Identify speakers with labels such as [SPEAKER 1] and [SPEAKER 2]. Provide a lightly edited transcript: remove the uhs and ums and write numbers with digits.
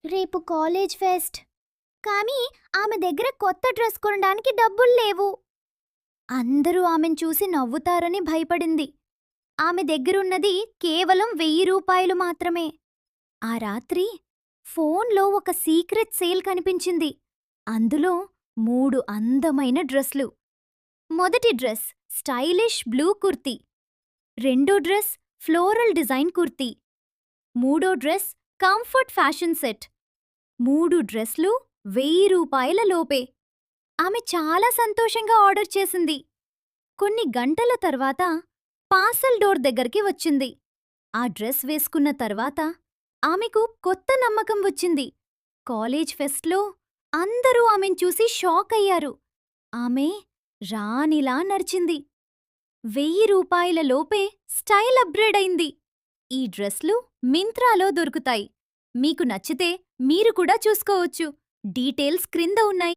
[SPEAKER 1] రేపు college fest. కానీ ఆమె దగ్గర కొత్త డ్రెస్ కొనడానికి డబ్బులు లేవు. అందరూ ఆమెను చూసి నవ్వుతారని భయపడింది. ఆమె దగ్గరున్నది కేవలం 1000 రూపాయలు మాత్రమే. ఆ రాత్రి ఫోన్లో ఒక సీక్రెట్ సేల్ కనిపించింది. అందులో 3 అందమైన డ్రెస్లు. మొదటి డ్రెస్ స్టైలిష్ బ్లూ కుర్తీ. రెండో డ్రెస్ ఫ్లోరల్ డిజైన్ కుర్తీ. మూడో డ్రెస్ కంఫర్ట్ ఫ్యాషన్ సెట్. 3 డ్రెస్లు 1000 రూపాయల లోపే. ఆమె చాలా సంతోషంగా ఆర్డర్ చేసింది. కొన్ని గంటల తర్వాత పార్సల్ డోర్ దగ్గరికి వచ్చింది. ఆ డ్రెస్ వేసుకున్న తర్వాత ఆమెకు కొత్త నమ్మకం వచ్చింది. కాలేజ్ ఫెస్ట్లో అందరూ ఆమెను చూసి షాక్ అయ్యారు. ఆమె రాణిలా నడిచింది. 1000 రూపాయల లోపే స్టైల్ అప్గ్రేడ్ అయింది. ఈ డ్రెస్లు మింత్రాలో దొరుకుతాయి. మీకు నచ్చితే మీరు కూడా చూసుకోవచ్చు. డీటెయిల్స్ క్రింద ఉన్నాయి.